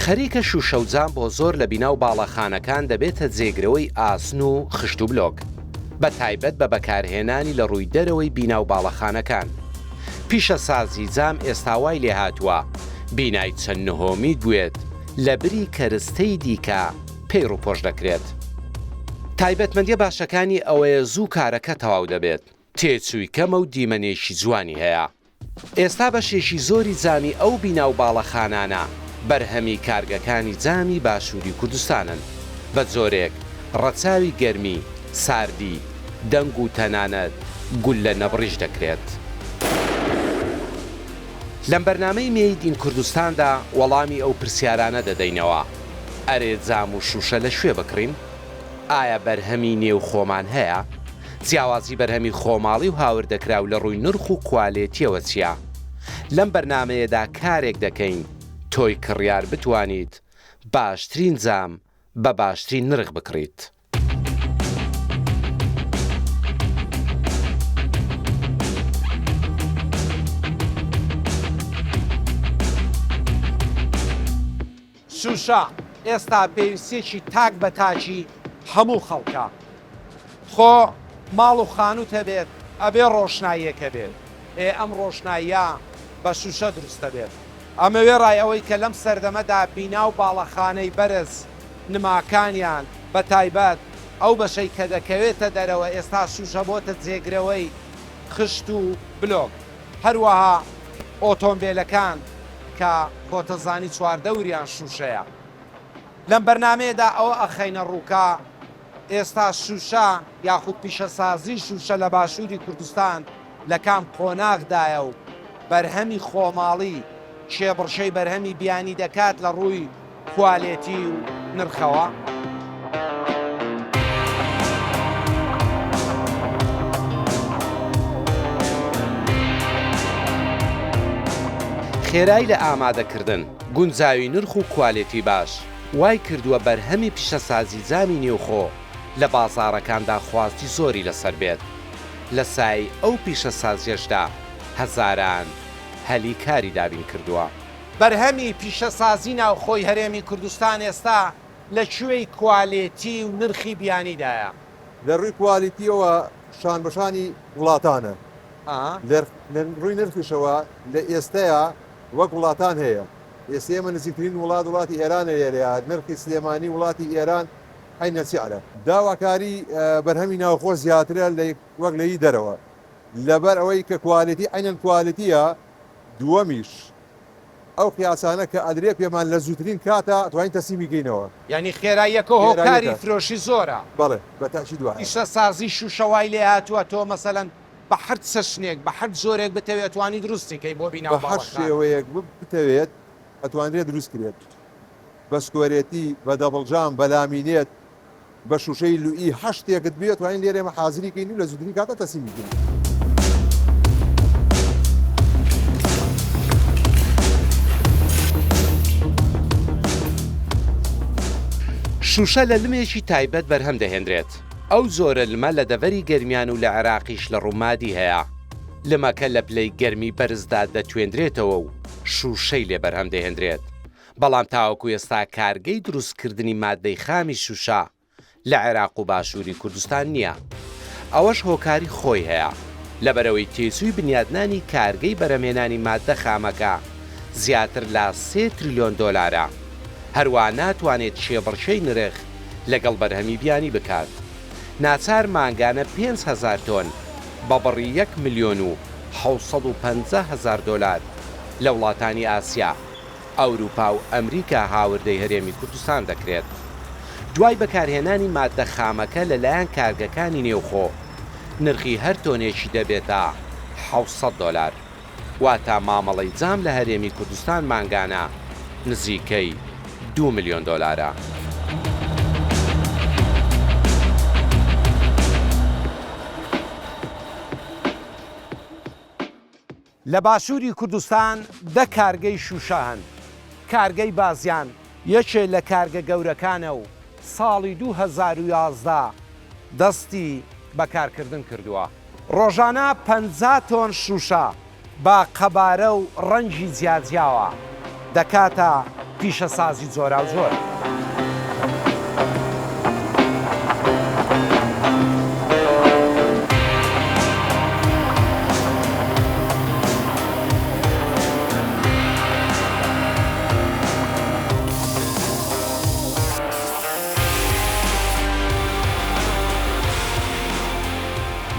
خەریکە شوشەوجان بۆ زۆر لە بیناو باڵەخانەکان دەبێتە جێگرەوەی ئاسن و خشت و بلۆک بە تایبەت بە بەکارهێنانی لە ڕووی دەرەوەی بیناو باڵەخانەکان. پیشە سازی جام ئێستاوای لێ هاتووە بینای چەند نهۆمید بوێت لە بری کەرستەی دیکە پێی ڕووپۆش دەکرێت. تایبەتمەندیە باشەکانی ئەوەیە زوو کارەکە تەواو دەبێت، تێچووی کەمە و دیمەنێکی جوانی هەیە. ئێستا بەشێکی زۆری جامی ئەو بیناو باڵەخانانە بەرهەمی کارگەکانی جامی باشووری کوردستانن، بە جۆرێک ڕەچاوی گەرمی، ساردی، دەنگ و تەنانەت گول لە نەبڕیش دەکرێت. لەم بەرنامەی مێیدین کوردستاندا وەڵامی ئەو پرسیارانە دەدەینەوە: ئەرێ جام و شوشە لە شوێ بکڕین؟ ئایا بەرهەمی نێو خۆمان هەیە؟ جیاوازی بەرهەمی خۆماڵی و هاوردەکراو لە ڕووی نرخ و کوالێتیەوە چییە؟ لەم بەرنمەیەدا کارێک دەکەین تۆی کڕیار بتوانیت باشترین جام بە باشترین نرخ بکڕیت. شوشە ئێستا پێویستێکی تاک بە تاکی هەموو خەڵکە. خۆ ماڵ و خانووتە بێت ئەبێ ڕۆشناییەکە بێت، ئەم ڕۆشناییە بە شوشە دروستە بێت. ئەمەوێ ڕای ئەوەی کە لەم سەردەمەدا بیناو باڵەخانەی بەرز نماکانیان بە تایبەت ئەو بەشەی کە دەکەوێتە دەرەوە ئێستا شوشە بۆتە جێگرەوەی خشت و بلۆک، هەروەها ئۆتۆمبیلەکان کە کۆتەزانی چواردەوریان شوشەیە. لەم بەرنمەیەدا ئەوە ئەخەینە ڕووکە ئێستا شوشە یاخود پیشەسازی شوشە لە باشووری کوردستان لە کام قۆناغدایە و بەرهەمی خۆماڵی کێبڕشەی بەرهەمی بیانی دەکات لە ڕووی کوالێتی و نرخەوە. خێرایی لە ئامادەکردن، گونجاوی نرخ و کوالێتی باش وای کردووە بەرهەمی پیشەسازی جامی نێوخۆ لە بازاڕەکاندا خواستی زۆری لەسەر بێت. لە سای ئەو پیشەسازیەشدا هەزاران هەلی کاری دابین کردووە. بەرهەمی پیشەسازی ناوخۆی هەرێمی کوردستان ئێستا لەکوێی کوالێتی و نرخی بیانیدایە؟ لە ڕووی کوالیتیەوە شان بەشانی وڵاتانە، لە ڕووی نرخیشەوە لە ئێستەیە وەک وڵاتان هەیە. ئێستا ئێمە نزیکترین وڵاتی ئێرانە لێرەیە، نرخی سلێمانی وڵاتی ئێران حینە سیعرە. داواکاری بەرهەمی ناوخۆ زیاترە وەک لەی دەرەوە، لەبەر ئەوەی کە کوالیتی عینەن کوالیتیە. دووەمیش ئەو قیاسانە کە ئەدرێ پێمان لە زووترین کاتە توانین تەسلیمی بکەینەوە. یعنی خێراییەکە هۆکاری فرۆشی زۆرە. بەڵێ بەتاکی دوایە. پیشەسازی شوشەوای لێ هاتووە تۆ مەسەلەن بە هەر چەشنێک بە هەر زۆرێک بتەوێت توانی دروستیکەی بۆ بیناو بە هەر شێوەیەک بتەوێت ئەتوانرێت دروست کرێت، بە سکۆرێتی، بە دەبڵجام، بە لامینێت، بە شوشەی لوئی هەر شتێکت بێت توانین لێرێمە حازری کەین و لە زووترین کاتە تەسلیمی بکەین. شوشە لە لمێکی تایبەت بەرهەم دەهێنرێت. ئەو زۆرە لمە لە دەڤەری گەرمیان و لە عێراقیش لە ڕوومادی هەیە. لمەکە لە پلەی گەرمی بەرزدا دەتوێنرێتەوە و شوشەی لێ بەرهەم دەهێنرێت. بەڵام تاوەکو ئێستا کارگەی دروستکردنی مادەی خامی شوشە لە عێراق و باشووری کوردستان نییە. ئەوەش هۆکاری خۆی هەیە، لەبەرەوەی تێچووی بنیادنانی کارگەی بەرهەمهێنانی مادە خامەکە زیاتر لە 3 تریلیۆن دۆلارە. هەروە ناتوانێت شێبڕشەی نرخ لەگەڵ بەرهەمی بیانی بکات. ناچار مانگانە 5,000 تۆن بە بڕی 1,750,000 دۆلار لە وڵاتانی ئاسیا، ئەوروپا و ئەمریکا هاوردەی هەرێمی کوردستان دەکرێت. دوای بەکارهێنانی مادە خامەکە لەلایەن کارگەکانی نێوخۆ نرخی هەر تۆنێکی دەبێتە 700 دۆلار. واتە مامەڵەی جام لە هەرێمی کوردستان مانگانە نزیکەی 2 ملیۆن دۆلارە. لە باشووری کوردستان 10 کارگەی شوشە هەن. کارگەی بازیان یەکێ لە کارگە گەورەکانە و ساڵی 2011 دەستی بەکارکردن کردووە. ڕۆژانە 50 تۆن شوشە با قەبارە و ڕەنگی جیاجیاوە دەکاتە پیشە سازی جۆرا و زۆر.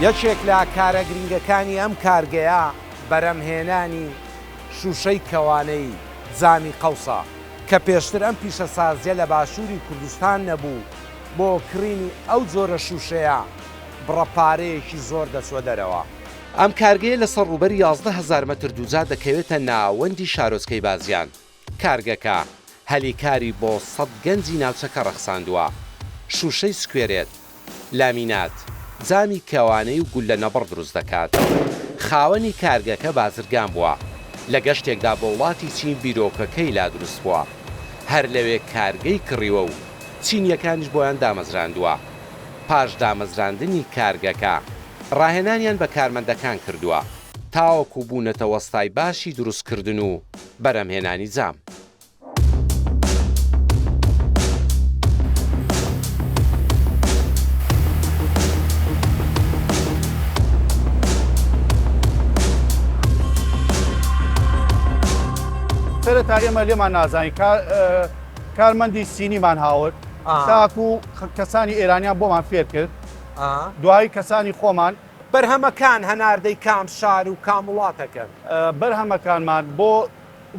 یەکێک لە کارە گرنگەکانی ئەم کارگەیە بەرەمهێنانی شوشەی کەوانەی جامی قەوسە کە پێشتر ئەم پیشە سازیە لە باشووری کوردستان نەبوو بۆ کڕینی ئەو جۆرە شوشەیە بڕەپارەیەکی زۆر دەچوە دەرەوە. ئەم کارگەیە لەسەر ڕووبەری 11,000 مەتر دووجا دەکەوێتە ناوەندی شارۆچکەی بازیان. کارگەکە هەلیکاری بۆ 100 گەنجی ناوچەکە ڕەخساندووە. شوشەی سکوێرێت، لامینات، جامی کەوانەی و گول لە نەبڕ دروست دەکات. خاوەنی کارگەکە بازرگان بووە. لە گەشتێکدا بۆ وڵاتی چین بیرۆکەکەی لا دروست بووە. هەر لەوێ کارگەی کڕیوە و چینیەکانیش بۆیان دامەزراندووە. پاش دامەزراندنی کارگەکە ڕاهێنانیان بە کارمەندەکان کردووە تاوەکو بوونەتە وەستای باشی دروستکردن و بەرەمهێنانی جام. سەرەتا ئێمە لێمان نازانین کارمەندی سینیمان هاورد تاکو کەسانی ئێرانیان بۆمان فێر کرد دوایی کەسانی خۆمان بەرهەمەکان هەناردەی کام شار و کام وڵاتەکەن بەرهەمەکانمان بۆ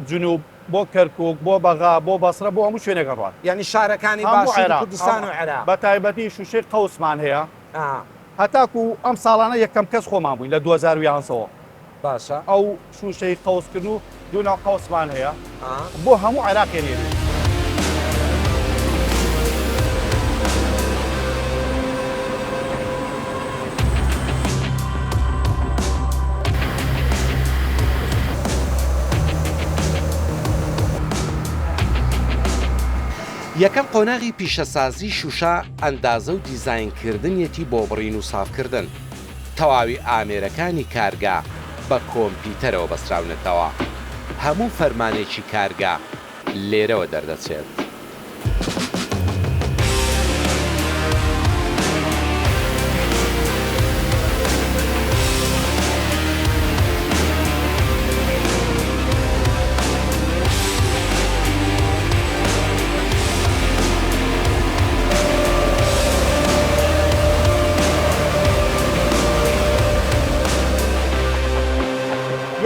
جنوب بۆ کەرکووک بۆ بەغا بۆ بەسرە بۆ هەموو شوێنێکە ڕوات یعنی شارەکانی باشووری کوردستان و عێراق بە تایبەتی شوشەی قەوسمان هەیە هەتاکو ئەم ساڵانە یەکەم کەس خۆمان بووین لە 2011ەوە باشە ئەو شوشەی قەوسکردن و دوونا قەوسمان هەیە بۆ هەموو عێراقێنێ یەکەم قۆناغی پیشەسازی شوشە ئەندازە و دیزاینکردنیەتی بۆ بڕین و سافکردن. تەواوی ئامێرەکانی کارگا بە کۆمپیوتەرەوە بەسراونەتەوە. هەموو فەرمانێکی کارگا لێرەوە دەردەچێت.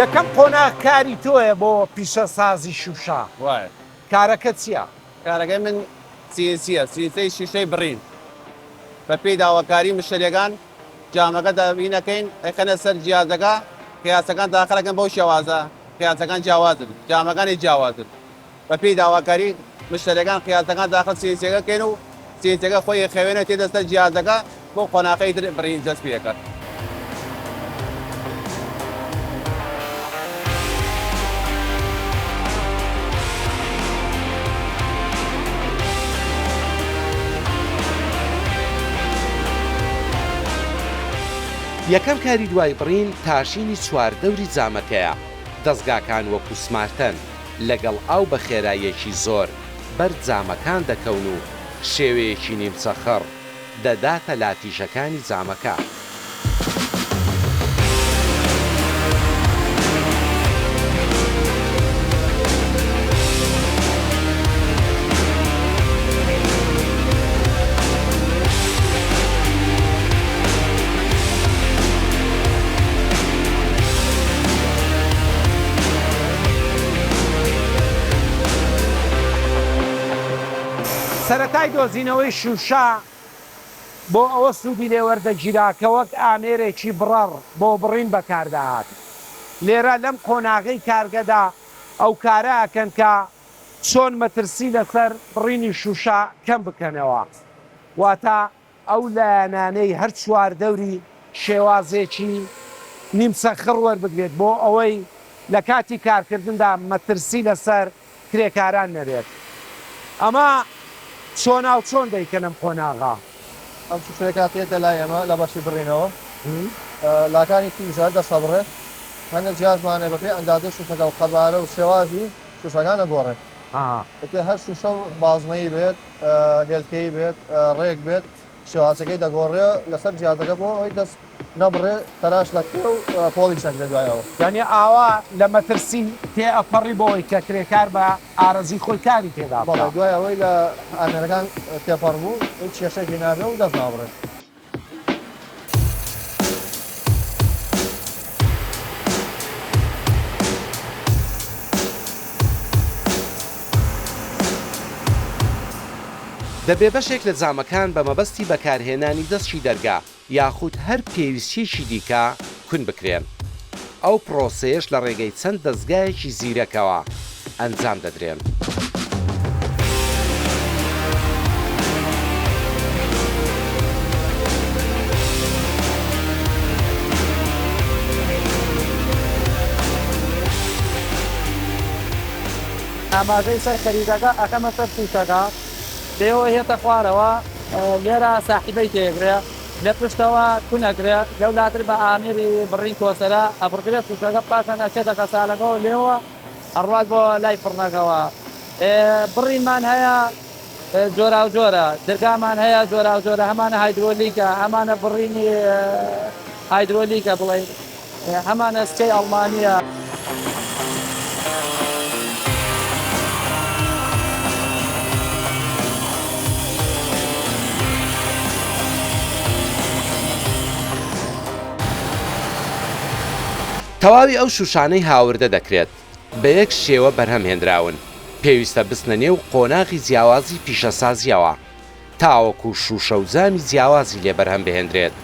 یەکەم قۆناغ کاری تۆیە بۆ پیشە سازی شوشە کارەکە چییە؟ کارەکەی من سیە سیسەی شیشەی بڕین بە پێی داواکاری مشتریەکان جامەکە دابینەکەین ئەخەنە سەر جیازەکە قیاسەکان داخەکەن بەو شێوازە قیاسەکان جیاوازن جامەکانی جیاوازن بە پێی داواکاری مشتریەکان قیاسەکان داخل سیسەکەکەین و سیسەکە خۆی خەوێنە تێدە سەر جیازەکە بۆ قۆناغەی تر بڕین دەست پێکرد. یەکەم کاری دوای بڕین تاشینی چواردەوری جامەکەیە. دەستگاکان وەکو سمارتەن لەگەڵ ئاو بە خێراییەکی زۆر بەر جامەکان دەکەون و شێوەیەکی نیمچەخەڕ دەداتە لاتیژەکانی جامەکە. سەرەتای دۆزینەوەی شوشە بۆ ئەوە سوودی لێوەردەگیراکە وەک ئامێرێکی بڕەڕ بۆ بڕین بەکاردەهات. لێرە لەم قۆناغەی کارگەدا ئەو کارە ئەکەن کە چۆن مەترسی لەسەر بڕینی شوشە کەم بکەنەوە. واتە ئەو لایەنانەی هەر چواردەوری شێوازێکی نیمچەخڕ وەربگرێت بۆ ئەوەی لە کاتی کارکردندا مەترسی لەسەر کرێکاران نەبێت. ئەمە چۆنا و چۆن دەیکەنم قۆناغا ئەم شوشەیەکە تێتە لای ئێمە لە بەشی بڕینەوە لاکانی تیژە دەسەبڕێت هەندێک جیازمانێ بەپێ ئەندازە شوشەکە و قەبارە و شێوازی شوشەکانە گۆڕێت هەر شوشە بازنەی بێت هێلکەی بێت ڕێک بێت شێوازەکەی دەگۆڕێ لەسەر جیازەکە بۆ ئەوەی دەست نەبڕێ تەراش لەکرێ و پۆڵی سەنگ لە دوایەوە یعنی ئاوا لە مەترسی تێ ئەپەڕی بۆەوەی کە کرێکار بە ئارەزی خۆی کاری تێدا بەڵێ دوای ئەوەی لە ئامێرەکان تێپەڕ بوو هیچ کێشەی نابێ و دەست نابڕێت. دەبێ بەشێک لە جامەکان بە مەبەستی بەکارهێنانی دەستشی دەرگا یاخود هەر پێویستیەکی دیکە کون بکرێن. ئەو پرۆسەیەش لە ڕێگەی چەند دەستگایەکی زیرەکەوە ئەنجام دەدرێن. ئاماژەی سەر خەریدەکە ئەەکەمە سەر سووتەکە لێەوە هێتە خوارەوە لێرە ساحیبەی تێگرێ لە پشتەوە کوونەگرێ لەولاتر بە ئامێری بڕین کۆسەرە ئەفرگرێت سووتەکە پاشان ئەچێتەکە سالەکەەوە لێەوە ئەڕات بۆ لای فڕنەکەەوە بڕینمان هەیە جۆرا و جۆرە دەرگامان هەیە جۆرا و جۆرە هەمانە هایدرۆلیکە هەمانە بڕینی هایدرۆلیکە بڵێ هەمانە سکەی ئەڵمانیە. تەواوی ئەو شوشانەی هاوردە دەکرێت بە یەک شێوە بەرهەمهێنراون پێویستە بستنە نێو قۆناغی جیاوازی پیشەسازیەوە تاوەکو شوشە و زامی جیاوازی لێ بەرهەم بهێنرێت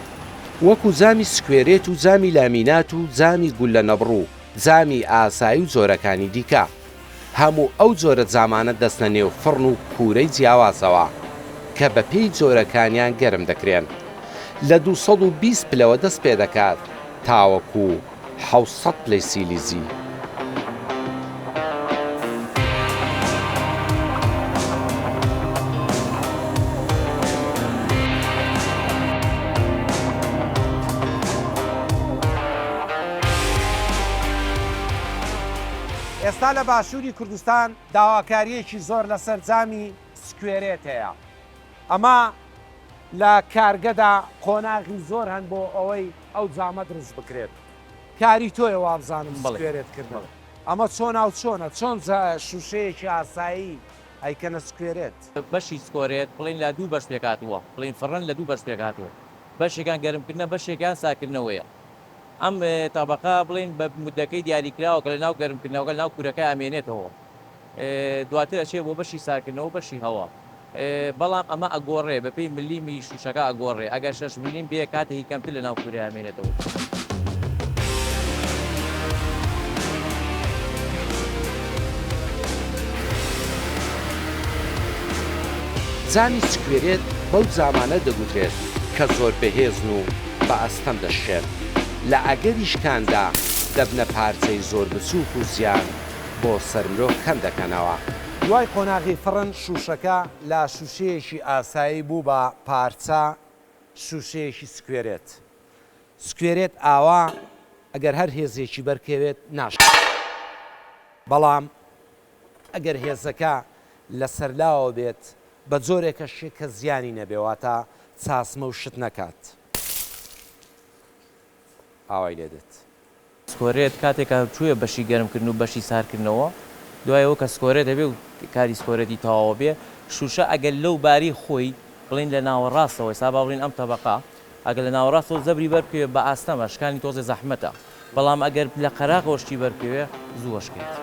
وەکو زامی سکوێرێت و زامی لامینات و زامی گول لە نەبڕوو زامی ئاسایی و جۆرەکانی دیکە هەموو ئەو جۆرە جامانە دەستنە نێو فڕن و کوورەی جیاوازەوە کە بە پێی جۆرەکانیان گەرم دەکرێن لە 220 پلەوە دەست پێ دەکات تاوەکو 600 پلەی سیلیزی. ئێستا لە باشووری کوردستان داواکاریەکی زۆر لەسەر جامی سکوێرێت هەیە. ئەمە لە کارگەدا قۆناغی زۆر هەن بۆ ئەوەی ئەو جامە دروست بکرێت. کاری تۆیە وابزانم سکوێرێتکردن. ئەمە چۆن ئەو چۆنە چۆن شوشەیەکی ئاسایی ئەیکەنە سکوێرێت. بەشی سکۆرێت بڵین لە دوو بەش پێکاتوە بڵین فڕەن لە دوو بەش پێکاتوە بەشێکان گەرمکردنە بەشێکان ساکردنەوەیە. ئەم تابقا بڵین بە مدەکەی دیاریکراوە کە لە ناو گەرمکردنەوەگە ناو کوورەکە ئامێنێتەوە دواتر ئەچێ بۆ بەشی ساکردنەوە بەشی هەوا. بەڵام ئەمە ئەگۆڕێ بەپێی ملیمی شوشەکە ئەگۆڕێ ئەگەر 6 میلیم بێ کاتێکی کەمتر لە ناو کوورە ئامێنێتەوە. زامی سکوێرێت بەو زامانە دەگوترێت کە زۆر بەهێزن و بە ئەستەم دەشێن لە ئەگەریشکاندا دەبنە پارچەی زۆر بچووک و زیان بۆ سەر مرۆڤ کەم دەکەنەوە. دوای قۆناغی فڕن شوشەکە لە شوشەیەکی ئاسایی بوو بە پارچە شوشەیەکی سکوێرێت. سکوێرێت ئاوا ئەگەر هەر هێزێکی بەرکەوێت ناش بەڵام ئەگەر هێزەکە لە سەرلاوە بێت بە جۆرێکە شێک کە زیانی نەبێواتە چاسمە و شت نەکات. ئاوای لێدێت. سکۆرێت کاتێکە چوویە بەشی گەرمکردن و بەشی ساردکردنەوە دوایەوە کە سکۆرێت دەبێ و کاری سکۆرەتی تەواوە بێ شوشە ئەگەر لەو باری خۆی بڵین لە ناوەڕاستەوەی سابا بڵین ئەم تەبقا ئەگەر لە ناوەڕاستەوە زەبری بەرپێوێ بە ئاستەمە شکانی تۆزێ زەحمەتە بەڵام ئەگەر لە قەراغەوەشتی بەرپێوێ زوو وەشکێت.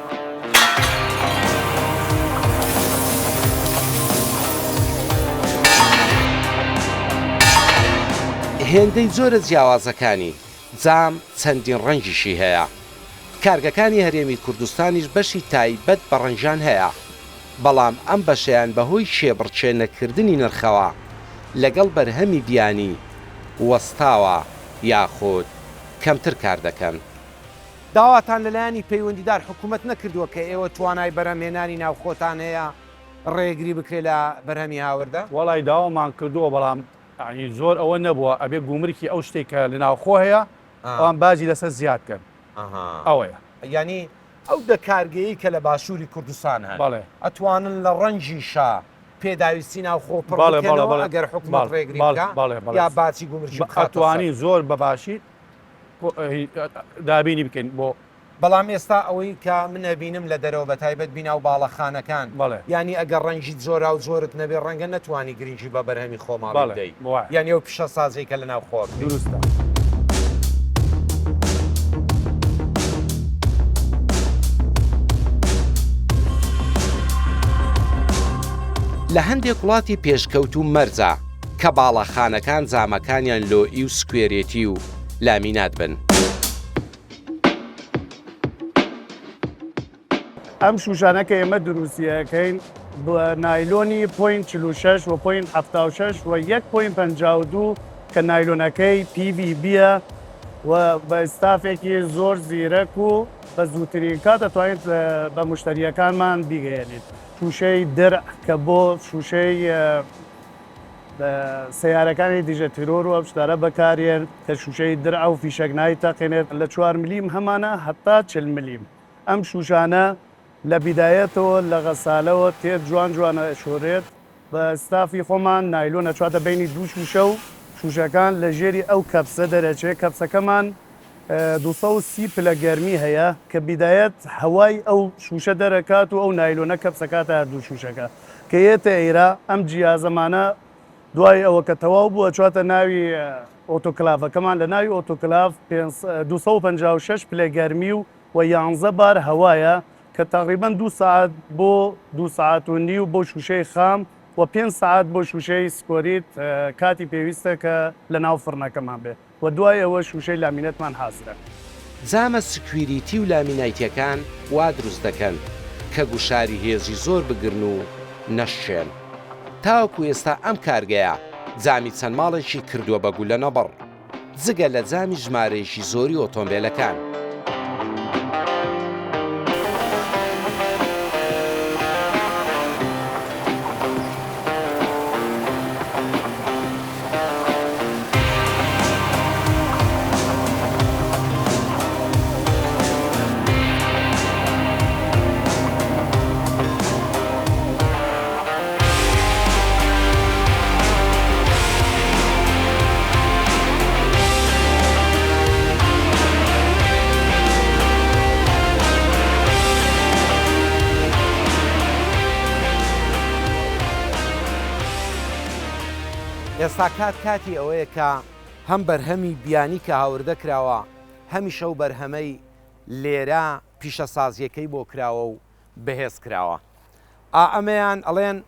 هێندەی زۆرە جیاوازەکانی جام چەندین ڕەنگیشی هەیە. کارگەکانی هەرێمی کوردستانیش بەشی تایبەت بە ڕەنجان هەیە بەڵام ئەم بەشیان بەهۆی شێبڕچێنەکردنی نرخەوە لەگەڵ بەرهەمی بیانی وەستاوە یاخود کەمتر کار دەکەن. داواتان لەلایەنی پەیوەندیدار حکوومەت نەکردووە کە ئێوە توانای بەرهەمهێنانی ناوخۆتان هەیە ڕێگری بکرێت لە بەرهەمی هاوردە؟ وەڵی داوامان کردووە بەڵام زۆر ئەوە نەبووە ئەبێ گومرکی ئەو شتێک کە لە ناوخۆ هەیە ئەوان بازی لەسەر زیادکەن ئەوەیە. ینی ئەو دەکارگەیی کە لە باشووری کوردستان هەن بەڵێ ئەتوانن لە ڕەنجی شا پێداویستی ناوخۆ بەڵێ ئەگەر حکومەت ڕێگری بکە یا باچی گومرجی ئەتوانی زۆر بەباشی دابینی بکەین بۆ بەڵام ئێستا ئەوەی کە من ئەبینم لە دەرەوە بە تایبەت بینا و باڵەخانەکان ینی ئەگەر ڕەنجیت زۆرا و زۆرت نەبێ ڕەنگە نەتوانی گرنگی بە بەرهەمی خۆماڵ بدەیت یانی ئەو پیشە سازەی کە لە ناو خۆر دروستە. لە هەندێک وڵاتی پێشکەوت و مەرجە کە باڵەخانەکان جامەکانیان لۆئی و سکوێرێتی و لامینات بن. ئەم شوشانە کە ئێمە دروستیەکەین نایلۆنی 0.46 و 0.76 و 1.52 کە نایلۆنەکەی PVB و بە ئستافێکی زۆر زیرەک و بە زووترین کات دەتوانێت بە مشتریەکانمان بیگەێنێت. شوشەی درع کە بۆ شوشەی سیارەکانی دیژە تیرۆر و ئەشتارە بەکارێن کە شوشەی درع و فیشەک نای تەقێنێت لە 4 ملیم هەمانە هەتا 40 ملیم. ئەم شوشانە لە بیدایەتەوە لە غەسالەوە تێت جوانە شۆرێت بە ئستافی خۆمان نایلۆنە چواتە بینی دوو شوشە و شوشەکان لە ژێری ئەو کەپسە دەرەچێت. کەپسەکەمان 230 پلە گەرمی هەیە کە بیدایەت هەوای ئەو شوشە دەرەکات و ئەو نایلۆنە کەپسەکاتە هەردوو شوشەکە کە یێتە ئێرە ئەم جیازەمانە دوای ئەوە کە تەواو بووە چواتە ناوی ئۆتۆکلافەکەمان لە ناوی ئۆتۆکلاف 256 پلە گەرمی و 11 بار هەوایە کە تقریبان 2 ساعت بۆ 2 ساعت و نیو بۆ شوشەی خام و 5 ساعت بۆ شوشەی سکۆریت کاتی پێویستە کە لە ناو فڕنەکەمان بێ و دوای ئەوە شوشەی لامینەتمان حازرە. زامە سکویریتی و لامینایتیەکان وا دروست دەکەن کە گوشاری هێزی زۆر بگرن و نەشێن. تاوەکو ئێستا ئەم کارگەیە جامی چەند ماڵێکی کردووە بە گولە نەبڕ جگە لە جامی ژمارەیەکی زۆری ئۆتۆمبیلەکان. ئێستا کاتی ئەوەیە کە هەم بەرهەمی بیانی کە هاوردە کراوە هەمیشە و بەرهەمەی لێرە پیشە سازیەکەی بۆ کراوە و بەهێز کراوە. ئەمەیان ئەڵێن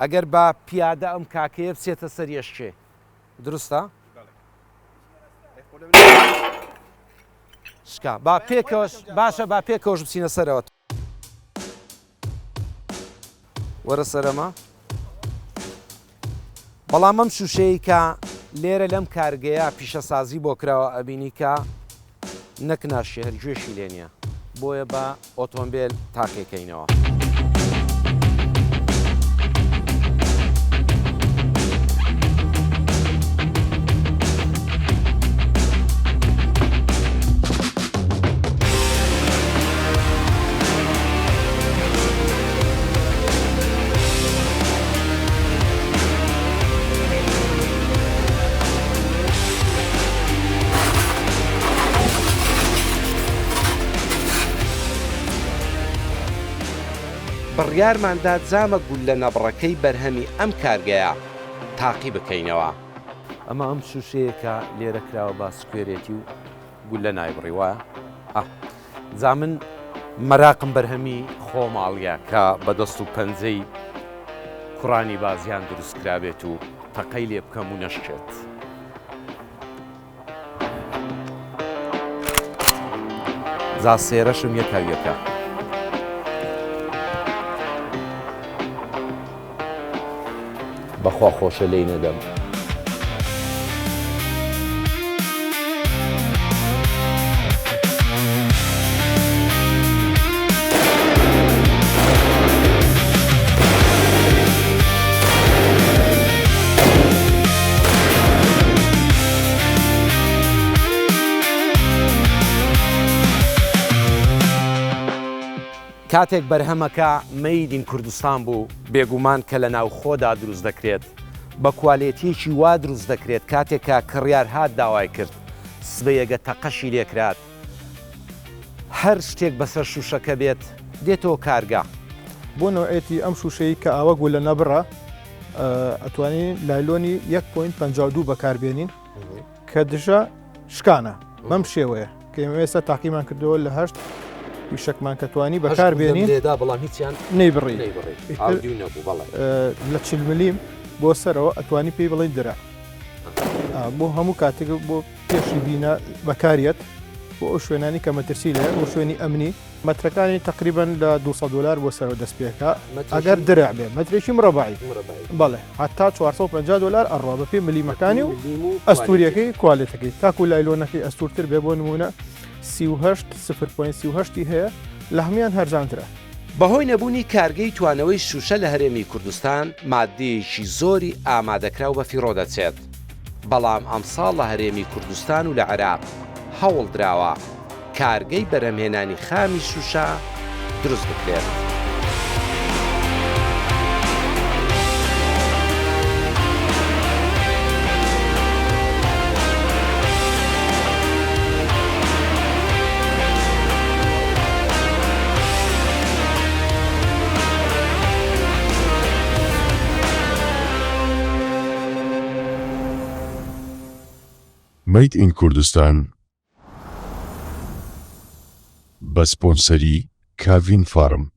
ئەگەر بە پیادە ئەم کاکەیە بچێتە سەریەشکێ دروستە؟ شکا با پێکەوەش باشە با پێکەوەش بچینە سەرەوە وەرە سەرەما. بەڵام ئەم شوشەیە کە لێرە لەم کارگەیە پیشەسازی بۆ کراوە ئەبینی کە نەک ناشێ هەرگوێشی لێ نییە بۆیە بە ئۆتۆمبیل تاقیەکەینەوە. بڕیارماندا جامە گول لە نەبڕەکەی بەرهەمی ئەم کارگەیە تاقی بکەینەوە. ئەمە ئەم شوشەیە کە لێرە کراوە با سکوێرێتی و گول لە نایبڕی وایە جا من مەراقم بەرهەمی خۆماڵیە کە بەدەست و پەنجەی کوڕانی بازیان دروست کرابێت و تەقەی لێ بکەم و نەشکێت. جا سێرەشم یەکاویەکە. بەخوا خۆشە لێی نەدەم. کاتێک بەرهەمەکە مەیدین کوردستان بوو بێگومان کە لە ناو خۆدا دروست دەکرێت بە کوالێتیەکی وا دروست دەکرێت کاتێکە کڕیار هات داوای کرد سبەیەگە تەقەشی لێکرات هەر شتێک بەسەر شوشەکە بێت دێتەوە کارگا بۆ نوعێتی ئەم شوشەی کە ئاوە گوو لە نەبڕە ئەتوانین لایلۆنی 1.52 بەکاربێنین کە دژە شکانە بەم شێوەیە کە ئێستا تاقیمان کردەوە لە هەشت ویشکمان کە توانی بەکاربێنین بەڵام هیچیان نەیبڕی لە 40 ملیم بۆ سەرەوە ئەتوانی پێی بڵێ درە بۆ هەموو کاتێک بۆ پێشی بینە بەکارێت بۆ ئەو شوێنانی کە مەترسی لە بۆ شوێنی ئەمنی مەترەکانی تقریبان لە 200 دلار بۆ سەرەوە دەست پێکە ئەگەر درع بێ مەترێکی مرەبعی بەڵێ حتا 450 دلار ئەڕوا بە پێ ملیمەکانی و ئەستوریەکەی کوالێتەکەی تاکو لایلۆنەکەی ئەستورتر بێ بۆ نمونە 0.38 هەیە لە هەمان هەرجانترە بەهۆی نەبوونی کارگەی توانەوەی شوشە لە هەرێمی کوردستان مادەیەکی زۆری ئامادەکراو بە فیڕۆ دەچێت بەڵام ئەمساڵ لە هەرێمی کوردستان و لە عێراق هەوڵ درراوە کارگەی بەرهەمهێنانی خامی شوشە دروست بکرێت. Made in Kurdistan بە سپۆنسەری کاڤین فارم